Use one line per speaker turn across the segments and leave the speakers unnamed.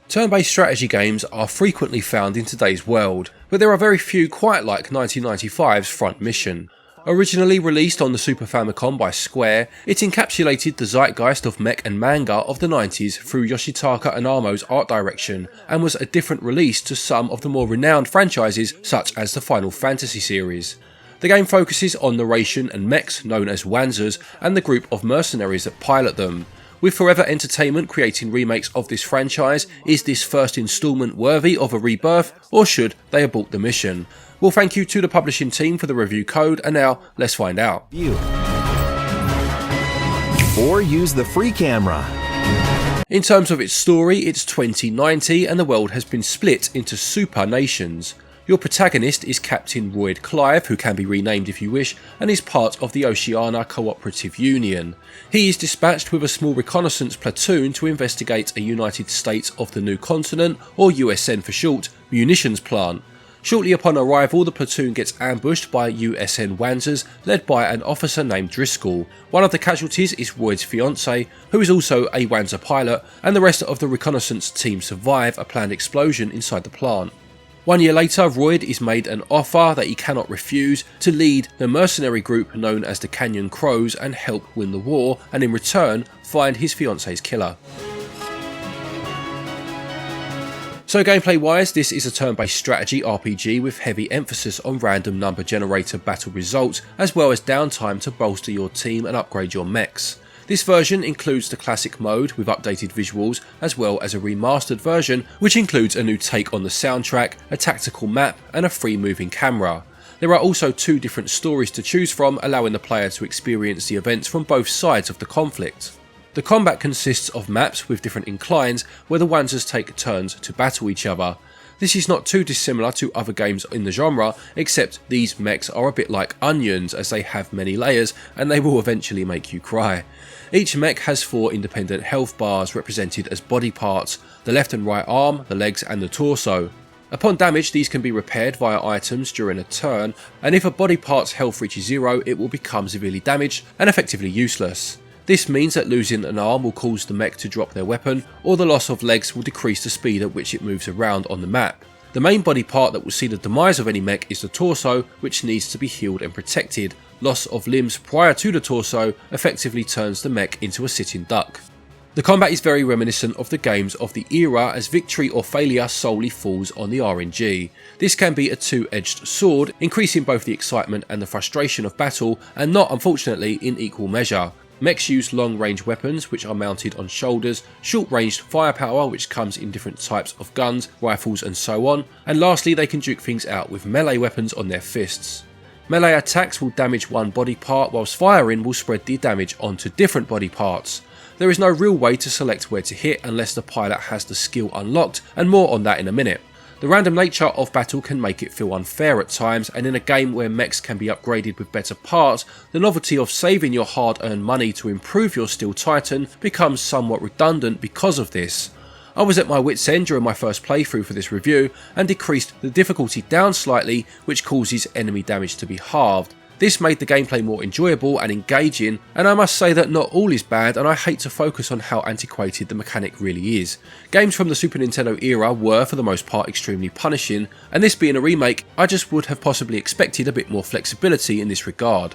Turn-based strategy games are frequently found in today's world, but there are very few quite like 1995's Front Mission. Originally released on the Super Famicom by Square, it encapsulated the zeitgeist of mech and manga of the 90s through Yoshitaka Inamo's art direction, and was a different release to some of the more renowned franchises such as the Final Fantasy series. The game focuses on narration and mechs known as Wanzers and the group of mercenaries that pilot them. With Forever Entertainment creating remakes of this franchise, is this first instalment worthy of a rebirth, or should they abort the mission? Well, thank you to the publishing team for the review code, and now let's find out.
Or use the free camera.
In terms of its story, it's 2090 and the world has been split into super nations. Your protagonist is Captain Royd Clive, who can be renamed if you wish, and is part of the Oceania Cooperative Union. He is dispatched with a small reconnaissance platoon to investigate a United States of the New Continent, or USN for short, munitions plant. Shortly upon arrival, the platoon gets ambushed by USN Wanzers led by an officer named Driscoll. One of the casualties is Royd's fiancée, who is also a Wanzer pilot, and the rest of the reconnaissance team survive a planned explosion inside the plant. 1 year later, Royd is made an offer that he cannot refuse to lead the mercenary group known as the Canyon Crows and help win the war, and in return find his fiancée's killer. So gameplay wise, this is a turn-based strategy RPG with heavy emphasis on random number generator battle results, as well as downtime to bolster your team and upgrade your mechs. This version includes the classic mode with updated visuals, as well as a remastered version which includes a new take on the soundtrack, a tactical map and a free moving camera. There are also 2 different stories to choose from, allowing the player to experience the events from both sides of the conflict. The combat consists of maps with different inclines where the Wanzers take turns to battle each other. This is not too dissimilar to other games in the genre, except these mechs are a bit like onions as they have many layers and they will eventually make you cry. Each mech has 4 independent health bars represented as body parts, the left and right arm, the legs and the torso. Upon damage, these can be repaired via items during a turn, and if a body part's health reaches 0, it will become severely damaged and effectively useless. This means that losing an arm will cause the mech to drop their weapon, or the loss of legs will decrease the speed at which it moves around on the map. The main body part that will see the demise of any mech is the torso, which needs to be healed and protected. Loss of limbs prior to the torso effectively turns the mech into a sitting duck. The combat is very reminiscent of the games of the era, as victory or failure solely falls on the RNG. This can be a two-edged sword, increasing both the excitement and the frustration of battle, and not unfortunately in equal measure. Mechs use long-range weapons which are mounted on shoulders, short-ranged firepower which comes in different types of guns, rifles and so on, and lastly they can duke things out with melee weapons on their fists. Melee attacks will damage one body part, whilst firing will spread the damage onto different body parts. There is no real way to select where to hit unless the pilot has the skill unlocked, and more on that in a minute. The random nature of battle can make it feel unfair at times, and in a game where mechs can be upgraded with better parts, the novelty of saving your hard-earned money to improve your Steel Titan becomes somewhat redundant because of this. I was at my wit's end during my first playthrough for this review and decreased the difficulty down slightly, which causes enemy damage to be halved. This made the gameplay more enjoyable and engaging, and I must say that not all is bad, and I hate to focus on how antiquated the mechanic really is. Games from the Super Nintendo era were for the most part extremely punishing, and this being a remake, I just would have possibly expected a bit more flexibility in this regard.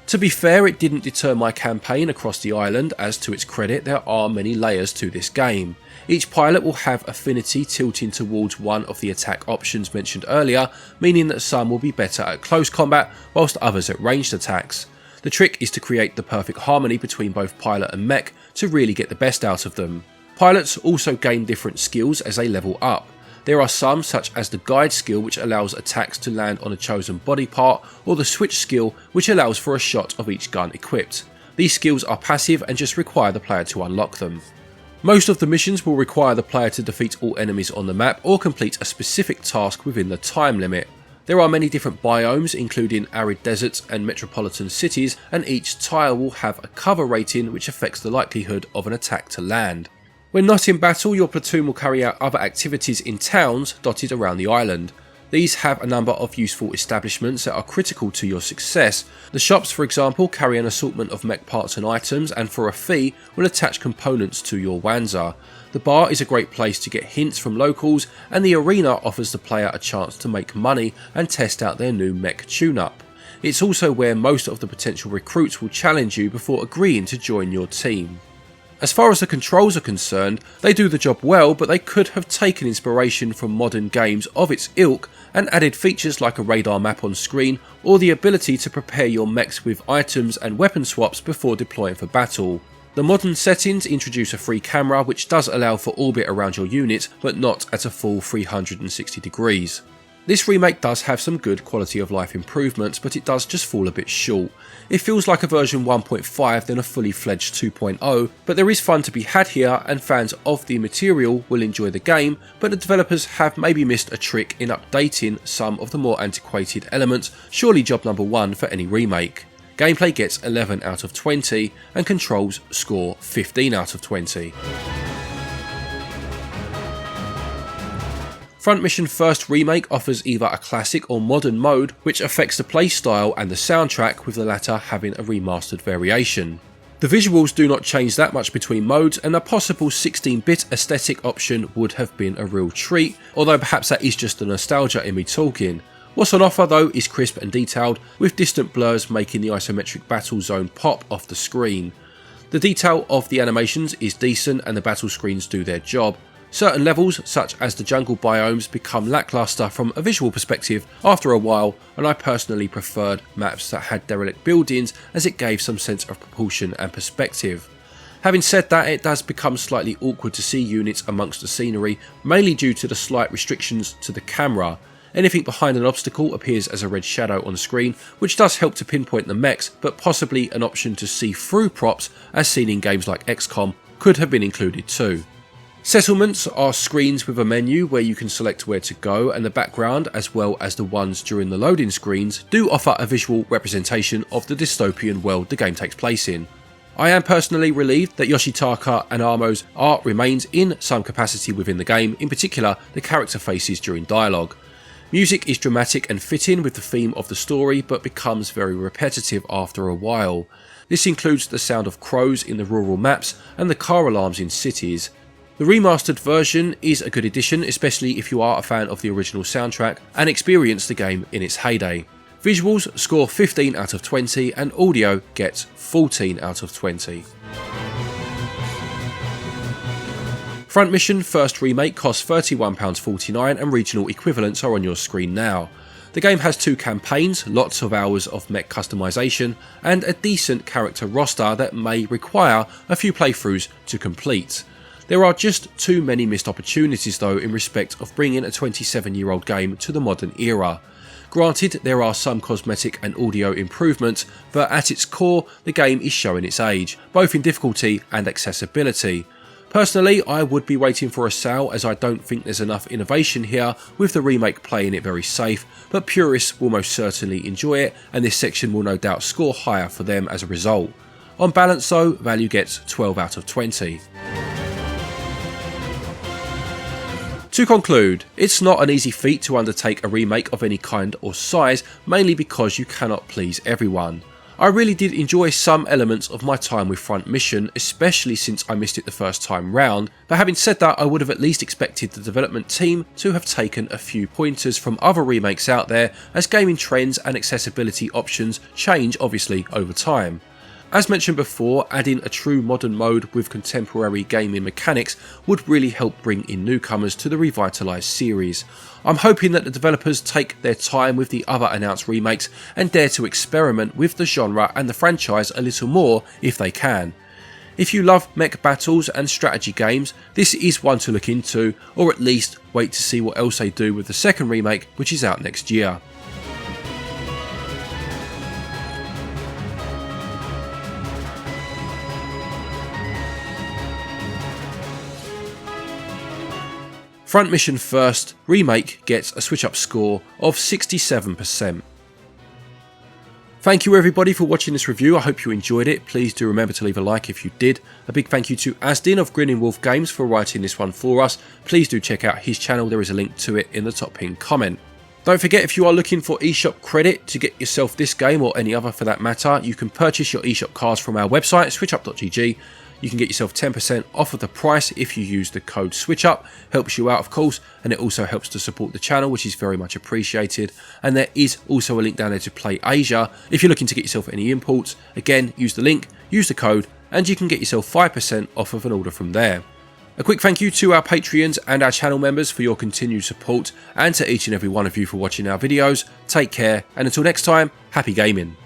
To be fair, it didn't deter my campaign across the island, as to its credit there are many layers to this game. Each pilot will have affinity tilting towards one of the attack options mentioned earlier, meaning that some will be better at close combat whilst others at ranged attacks. The trick is to create the perfect harmony between both pilot and mech to really get the best out of them. Pilots also gain different skills as they level up. There are some, such as the guide skill, which allows attacks to land on a chosen body part, or the switch skill, which allows for a shot of each gun equipped. These skills are passive and just require the player to unlock them. Most of the missions will require the player to defeat all enemies on the map or complete a specific task within the time limit. There are many different biomes, including arid deserts and metropolitan cities, and each tile will have a cover rating which affects the likelihood of an attack to land. When not in battle, your platoon will carry out other activities in towns dotted around the island. These have a number of useful establishments that are critical to your success. The shops, for example, carry an assortment of mech parts and items, and for a fee will attach components to your Wanzer. The bar is a great place to get hints from locals, and the arena offers the player a chance to make money and test out their new mech tune-up. It's also where most of the potential recruits will challenge you before agreeing to join your team. As far as the controls are concerned, they do the job well, but they could have taken inspiration from modern games of its ilk and added features like a radar map on screen or the ability to prepare your mechs with items and weapon swaps before deploying for battle. The modern settings introduce a free camera which does allow for orbit around your unit, but not at a full 360 degrees. This remake does have some good quality of life improvements, but it does just fall a bit short. It feels like a version 1.5 than a fully fledged 2.0, but there is fun to be had here and fans of the material will enjoy the game, but the developers have maybe missed a trick in updating some of the more antiquated elements, surely job number 1 for any remake. Gameplay gets 11 out of 20 and controls score 15 out of 20. Front Mission First Remake offers either a classic or modern mode which affects the playstyle and the soundtrack, with the latter having a remastered variation. The visuals do not change that much between modes, and a possible 16-bit aesthetic option would have been a real treat, although perhaps that is just the nostalgia in me talking. What's on offer though is crisp and detailed, with distant blurs making the isometric battle zone pop off the screen. The detail of the animations is decent and the battle screens do their job. Certain levels, such as the jungle biomes, become lackluster from a visual perspective after a while, and I personally preferred maps that had derelict buildings as it gave some sense of proportion and perspective. Having said that, it does become slightly awkward to see units amongst the scenery, mainly due to the slight restrictions to the camera. Anything behind an obstacle appears as a red shadow on the screen, which does help to pinpoint the mechs, but possibly an option to see through props, as seen in games like XCOM, could have been included too. Settlements are screens with a menu where you can select where to go, and the background, as well as the ones during the loading screens, do offer a visual representation of the dystopian world the game takes place in. I am personally relieved that Yoshitaka and Amo's art remains in some capacity within the game, in particular the character faces during dialogue. Music is dramatic and fitting with the theme of the story, but becomes very repetitive after a while. This includes the sound of crows in the rural maps and the car alarms in cities. The remastered version is a good addition, especially if you are a fan of the original soundtrack and experience the game in its heyday. Visuals score 15 out of 20 and audio gets 14 out of 20. Front Mission First Remake costs £31.49 and regional equivalents are on your screen now. The game has 2 campaigns, lots of hours of mech customization, and a decent character roster that may require a few playthroughs to complete. There are just too many missed opportunities though in respect of bringing a 27-year-old game to the modern era. Granted, there are some cosmetic and audio improvements, but at its core, the game is showing its age, both in difficulty and accessibility. Personally, I would be waiting for a sale, as I don't think there's enough innovation here, with the remake playing it very safe, but purists will most certainly enjoy it, and this section will no doubt score higher for them as a result. On balance though, value gets 12 out of 20. To conclude, it's not an easy feat to undertake a remake of any kind or size, mainly because you cannot please everyone. I really did enjoy some elements of my time with Front Mission, especially since I missed it the first time round, but having said that, I would have at least expected the development team to have taken a few pointers from other remakes out there, as gaming trends and accessibility options change obviously over time. As mentioned before, adding a true modern mode with contemporary gaming mechanics would really help bring in newcomers to the revitalised series. I'm hoping that the developers take their time with the other announced remakes and dare to experiment with the genre and the franchise a little more if they can. If you love mech battles and strategy games, this is one to look into, or at least wait to see what else they do with the second remake, which is out next year. Front Mission First Remake gets a SwitchUp score of 67%. Thank you everybody for watching this review, I hope you enjoyed it. Please do remember to leave a like if you did. A big thank you to Azdin of Grinning Wolf Games for writing this one for us. Please do check out his channel, there is a link to it in the top pinned comment. Don't forget, if you are looking for eShop credit to get yourself this game or any other for that matter, you can purchase your eShop cards from our website, switchup.gg. you can get yourself 10% off of the price if you use the code SwitchUp. Helps you out, of course, and it also helps to support the channel, which is very much appreciated. And there is also a link down there to Play Asia. If you're looking to get yourself any imports, again, use the link, use the code, and you can get yourself 5% off of an order from there. A quick thank you to our Patreons and our channel members for your continued support, and to each and every one of you for watching our videos. Take care, and until next time, happy gaming.